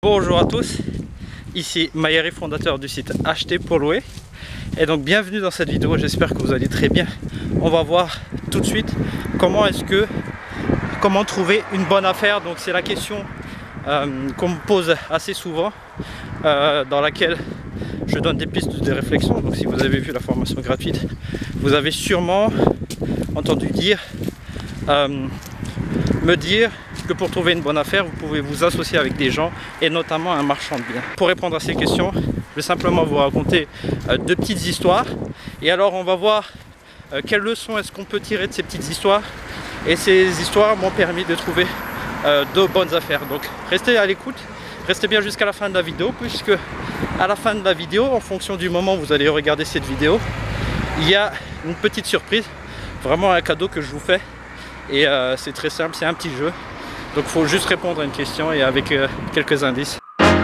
Bonjour à tous, ici Maïri, fondateur du site Acheter pour louer. Et donc bienvenue dans cette vidéo, j'espère que vous allez très bien. On va voir tout de suite comment trouver une bonne affaire. Donc c'est la question qu'on me pose assez souvent, dans laquelle je donne des pistes de réflexion. Donc si vous avez vu la formation gratuite, vous avez sûrement entendu me dire que pour trouver une bonne affaire, vous pouvez vous associer avec des gens et notamment un marchand de biens. Pour répondre à ces questions, je vais simplement vous raconter deux petites histoires. Et alors on va voir quelles leçons est-ce qu'on peut tirer de ces petites histoires. Et ces histoires m'ont permis de trouver de bonnes affaires. Donc restez à l'écoute, restez bien jusqu'à la fin de la vidéo, puisque à la fin de la vidéo, en fonction du moment où vous allez regarder cette vidéo, il y a une petite surprise, vraiment un cadeau que je vous fais. Et c'est très simple, c'est un petit jeu. Donc il faut juste répondre à une question et avec quelques indices. Alors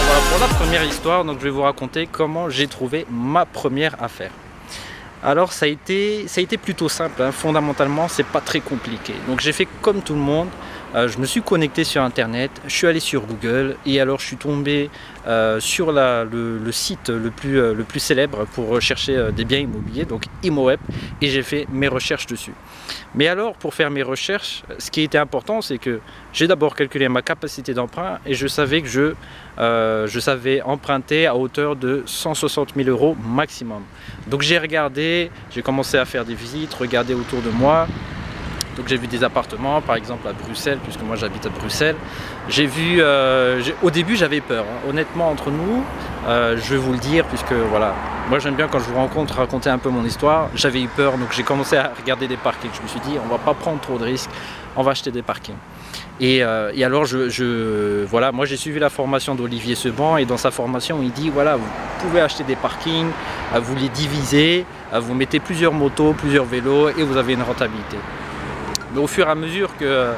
voilà pour la première histoire, donc je vais vous raconter comment j'ai trouvé ma première affaire. Alors ça a été plutôt simple, hein. Fondamentalement c'est pas très compliqué. Donc j'ai fait comme tout le monde. Je me suis connecté sur internet, je suis allé sur Google et alors je suis tombé sur le site le plus célèbre pour rechercher des biens immobiliers, donc ImoWeb, et j'ai fait mes recherches dessus. Mais alors pour faire mes recherches, ce qui était important, c'est que j'ai d'abord calculé ma capacité d'emprunt et je savais que je savais emprunter à hauteur de 160 000 € maximum. Donc j'ai regardé, j'ai commencé à faire des visites, regarder autour de moi. Donc j'ai vu des appartements, par exemple à Bruxelles, puisque moi j'habite à Bruxelles. J'ai vu, au début j'avais peur, hein. Honnêtement entre nous, je vais vous le dire, puisque voilà, moi j'aime bien quand je vous rencontre raconter un peu mon histoire. J'avais eu peur, donc j'ai commencé à regarder des parkings. Je me suis dit, on va pas prendre trop de risques, on va acheter des parkings. Et alors voilà, moi j'ai suivi la formation d'Olivier Seban, et dans sa formation il dit voilà, vous pouvez acheter des parkings, vous les divisez, vous mettez plusieurs motos, plusieurs vélos et vous avez une rentabilité. Mais au fur et à mesure que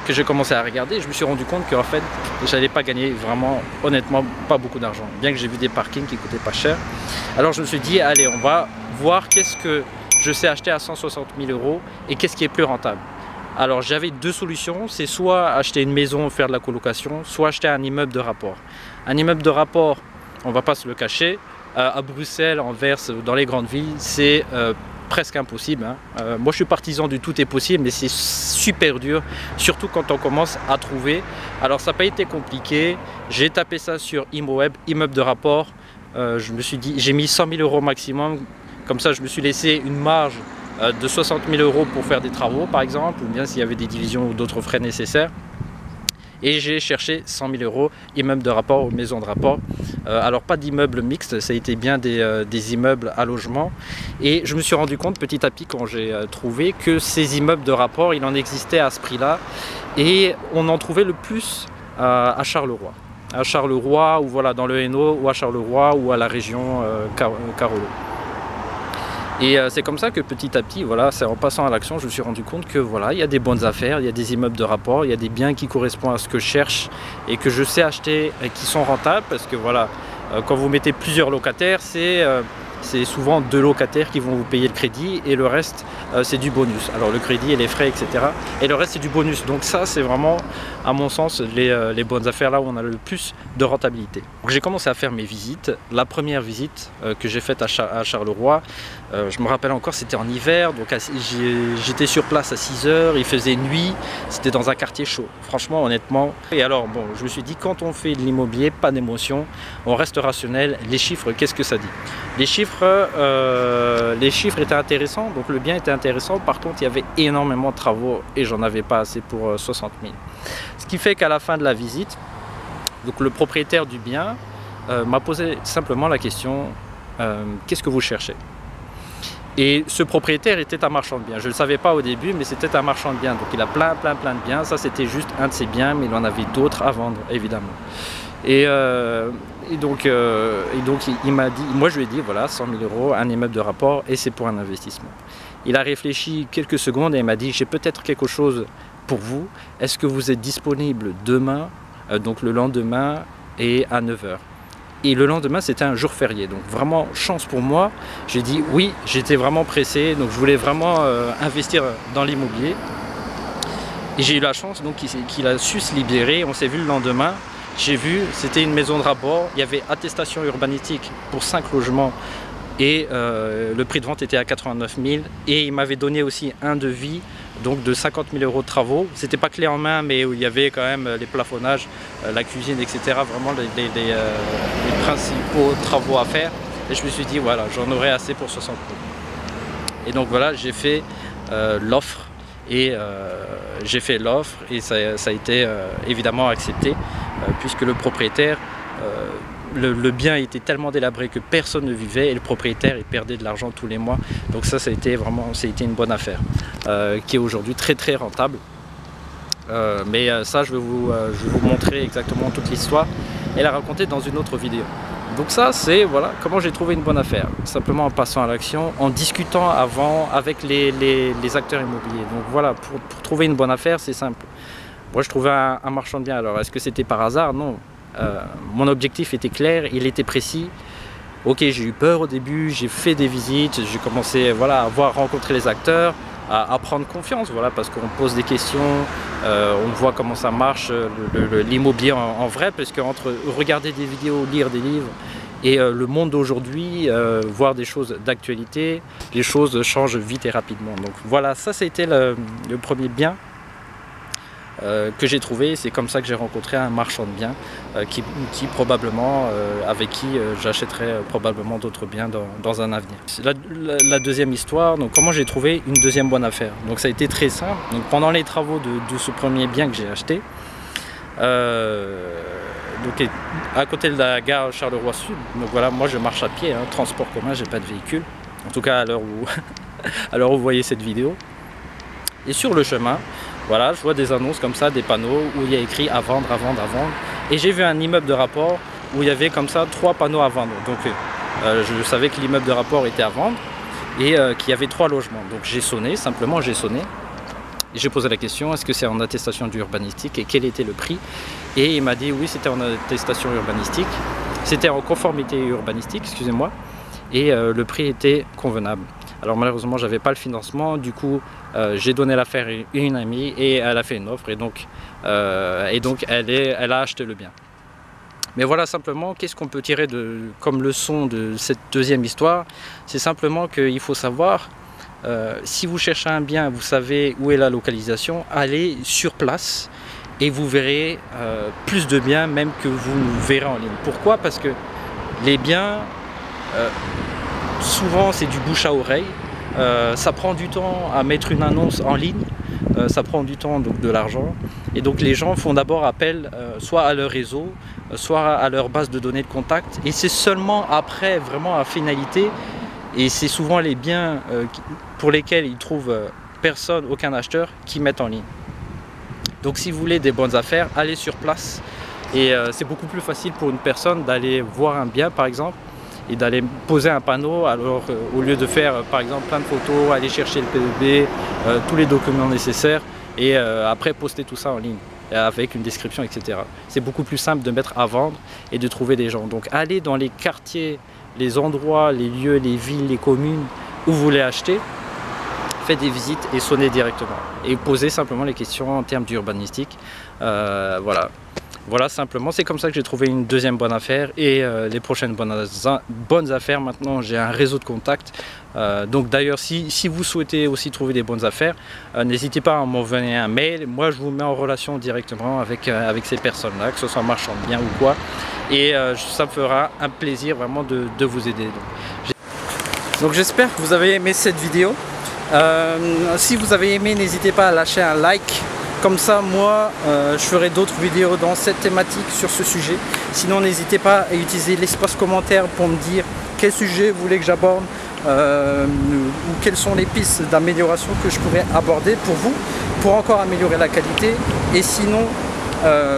j'ai commencé à regarder, je me suis rendu compte qu'en fait, je n'allais pas gagner vraiment, honnêtement, pas beaucoup d'argent. Bien que j'ai vu des parkings qui coûtaient pas cher. Alors je me suis dit, allez, on va voir qu'est-ce que je sais acheter à 160 000 € et qu'est-ce qui est plus rentable. Alors j'avais deux solutions, c'est soit acheter une maison, faire de la colocation, soit acheter un immeuble de rapport. Un immeuble de rapport, on ne va pas se le cacher, à Bruxelles, Anvers, dans les grandes villes, c'est presque impossible, hein. Moi je suis partisan du tout est possible, mais c'est super dur, surtout quand on commence à trouver. Alors ça n'a pas été compliqué, j'ai tapé ça sur ImoWeb, immeuble de rapport. Je me suis dit, j'ai mis 100 000 € maximum, comme ça je me suis laissé une marge de 60 000 € pour faire des travaux par exemple, ou bien s'il y avait des divisions ou d'autres frais nécessaires. Et j'ai cherché 100 000 €, immeuble de rapport ou maison de rapport. Alors pas d'immeuble mixte, ça a été bien des immeubles à logement. Et je me suis rendu compte petit à petit quand j'ai trouvé que ces immeubles de rapport, il en existait à ce prix-là. Et on en trouvait le plus à Charleroi. À Charleroi, ou voilà, dans le Hainaut, ou à Charleroi, ou à la région Carolo. Et c'est comme ça que petit à petit, voilà, c'est en passant à l'action, je me suis rendu compte que voilà, il y a des bonnes affaires, il y a des immeubles de rapport, il y a des biens qui correspondent à ce que je cherche et que je sais acheter et qui sont rentables, parce que voilà, quand vous mettez plusieurs locataires, c'est souvent deux locataires qui vont vous payer le crédit et le reste c'est du bonus. Alors le crédit et les frais, etc. Et le reste c'est du bonus. Donc ça c'est vraiment à mon sens les bonnes affaires, là où on a le plus de rentabilité. J'ai commencé à faire mes visites. La première visite que j'ai faite à Charleroi, je me rappelle encore, c'était en hiver, donc j'étais sur place à 6 h, il faisait nuit, c'était dans un quartier chaud, franchement honnêtement. Et alors bon, je me suis dit, quand on fait de l'immobilier, pas d'émotion, on reste rationnel. Les chiffres, qu'est-ce que ça dit? Les chiffres étaient intéressants, donc le bien était intéressant. Par contre, il y avait énormément de travaux et j'en avais pas assez pour 60 000. Ce qui fait qu'à la fin de la visite, donc le propriétaire du bien m'a posé simplement la question, qu'est-ce que vous cherchez? Et ce propriétaire était un marchand de biens. Je ne le savais pas au début, mais c'était un marchand de biens. Donc il a plein de biens. Ça, c'était juste un de ses biens, mais il en avait d'autres à vendre, évidemment. Et donc il m'a dit, moi je lui ai dit voilà, 100 000 €, un immeuble de rapport, et c'est pour un investissement. Il a réfléchi quelques secondes et il m'a dit, j'ai peut-être quelque chose pour vous. Est-ce que vous êtes disponible demain, donc le lendemain, et à 9 h? Et le lendemain, c'était un jour férié. Donc vraiment, chance pour moi. J'ai dit oui, j'étais vraiment pressé. Donc je voulais vraiment investir dans l'immobilier. Et j'ai eu la chance donc qu'il a su se libérer. On s'est vu le lendemain. J'ai vu, c'était une maison de rapport. Il y avait attestation urbanistique pour 5 logements. Et le prix de vente était à 89 000. Et il m'avait donné aussi un devis donc de 50 000 € de travaux. C'était pas clé en main, mais où il y avait quand même les plafonnages, la cuisine, etc. Vraiment les principaux travaux à faire. Et je me suis dit, voilà, j'en aurai assez pour 60 000. Et donc voilà, j'ai fait l'offre. Et j'ai fait l'offre et ça a été évidemment accepté puisque le propriétaire, le bien était tellement délabré que personne ne vivait et le propriétaire il perdait de l'argent tous les mois. Donc ça a été une bonne affaire qui est aujourd'hui très rentable. Mais ça je vais vous montrer exactement toute l'histoire et la raconter dans une autre vidéo. Donc ça c'est voilà comment j'ai trouvé une bonne affaire, simplement en passant à l'action, en discutant avant avec les acteurs immobiliers. Donc voilà, pour trouver une bonne affaire c'est simple. Moi je trouvais un marchand de biens, alors est-ce que c'était par hasard? Non. Mon objectif était clair, il était précis. Ok, j'ai eu peur au début, j'ai fait des visites, j'ai commencé voilà, à rencontrer les acteurs, à prendre confiance, voilà, parce qu'on pose des questions, on voit comment ça marche, l'immobilier en vrai, parce qu'entre regarder des vidéos, lire des livres et le monde d'aujourd'hui, voir des choses d'actualité, les choses changent vite et rapidement. Donc voilà, ça a été le premier bien que j'ai trouvé. C'est comme ça que j'ai rencontré un marchand de biens qui probablement, avec qui j'achèterai probablement d'autres biens dans un avenir. La deuxième histoire, donc comment j'ai trouvé une deuxième bonne affaire. Donc ça a été très simple. Donc pendant les travaux de ce premier bien que j'ai acheté, donc à côté de la gare Charleroi Sud, donc voilà, moi je marche à pied, hein, transport commun, j'ai pas de véhicule, en tout cas à l'heure où vous voyez cette vidéo. Et sur le chemin, voilà, je vois des annonces comme ça, des panneaux où il y a écrit à vendre, à vendre, à vendre. Et j'ai vu un immeuble de rapport où il y avait comme ça 3 panneaux à vendre. Donc je savais que l'immeuble de rapport était à vendre et qu'il y avait 3 logements. Donc j'ai sonné, simplement j'ai sonné. Et j'ai posé la question, est-ce que c'est en attestation d'urbanistique et quel était le prix? Et il m'a dit oui, c'était en attestation urbanistique. C'était en conformité urbanistique, excusez-moi. Et le prix était convenable. Alors malheureusement j'avais pas le financement, du coup j'ai donné l'affaire à une amie et elle a fait une offre et donc elle a acheté le bien. Mais voilà simplement qu'est-ce qu'on peut tirer comme leçon de cette deuxième histoire, c'est simplement qu'il faut savoir si vous cherchez un bien, vous savez où est la localisation, allez sur place et vous verrez plus de biens même que vous verrez en ligne. Pourquoi? Parce que les biens souvent c'est du bouche à oreille, ça prend du temps à mettre une annonce en ligne, ça prend du temps, donc de l'argent, et donc les gens font d'abord appel soit à leur réseau, soit à leur base de données de contact, et c'est seulement après vraiment à finalité, et c'est souvent les biens pour lesquels ils trouvent personne, aucun acheteur, qui mettent en ligne. Donc si vous voulez des bonnes affaires, allez sur place, et c'est beaucoup plus facile pour une personne d'aller voir un bien par exemple, et d'aller poser un panneau, alors au lieu de faire par exemple plein de photos, aller chercher le PEB, tous les documents nécessaires et après poster tout ça en ligne avec une description, etc. C'est beaucoup plus simple de mettre à vendre et de trouver des gens. Donc allez dans les quartiers, les endroits, les lieux, les villes, les communes où vous voulez acheter, faites des visites et sonnez directement. Et posez simplement les questions en termes d'urbanistique. Voilà. Voilà, simplement, c'est comme ça que j'ai trouvé une deuxième bonne affaire et les prochaines bonnes affaires. Maintenant, j'ai un réseau de contacts. Donc d'ailleurs, si vous souhaitez aussi trouver des bonnes affaires, n'hésitez pas à m'envoyer un mail. Moi, je vous mets en relation directement avec ces personnes-là, que ce soit marchand de biens ou quoi. Et ça me fera un plaisir vraiment de vous aider. Donc j'espère que vous avez aimé cette vidéo. Si vous avez aimé, n'hésitez pas à lâcher un like. Comme ça, moi, je ferai d'autres vidéos dans cette thématique sur ce sujet. Sinon, n'hésitez pas à utiliser l'espace commentaire pour me dire quel sujet vous voulez que j'aborde ou quelles sont les pistes d'amélioration que je pourrais aborder pour vous, pour encore améliorer la qualité. Et sinon,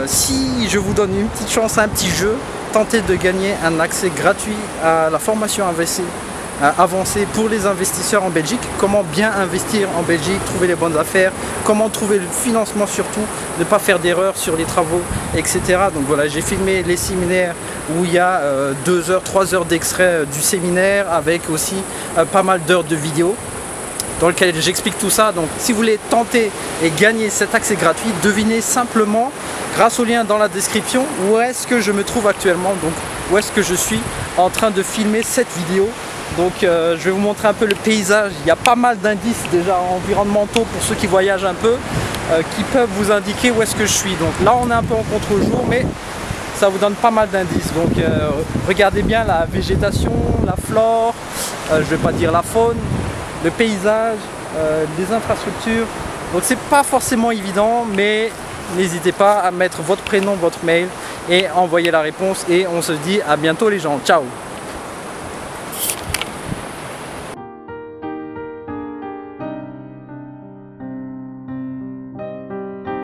si je vous donne une petite chance, un petit jeu, tentez de gagner un accès gratuit à la formation AVC avancées pour les investisseurs en Belgique. Comment bien investir en Belgique, trouver les bonnes affaires, comment trouver le financement surtout, ne pas faire d'erreurs sur les travaux, etc. Donc voilà, j'ai filmé les séminaires où il y a 2 heures, 3 heures d'extrait du séminaire avec aussi pas mal d'heures de vidéos dans lequel j'explique tout ça. Donc si vous voulez tenter et gagner cet accès gratuit, devinez simplement grâce au lien dans la description où est-ce que je me trouve actuellement, donc où est-ce que je suis en train de filmer cette vidéo. Donc je vais vous montrer un peu le paysage. Il y a pas mal d'indices déjà environnementaux pour ceux qui voyagent un peu qui peuvent vous indiquer où est-ce que je suis. Donc là on est un peu en contre-jour, mais ça vous donne pas mal d'indices. Donc regardez bien la végétation, la flore, je vais pas dire la faune, le paysage, les infrastructures. Donc c'est pas forcément évident, mais n'hésitez pas à mettre votre prénom, votre mail et envoyer la réponse. Et on se dit à bientôt les gens. Ciao!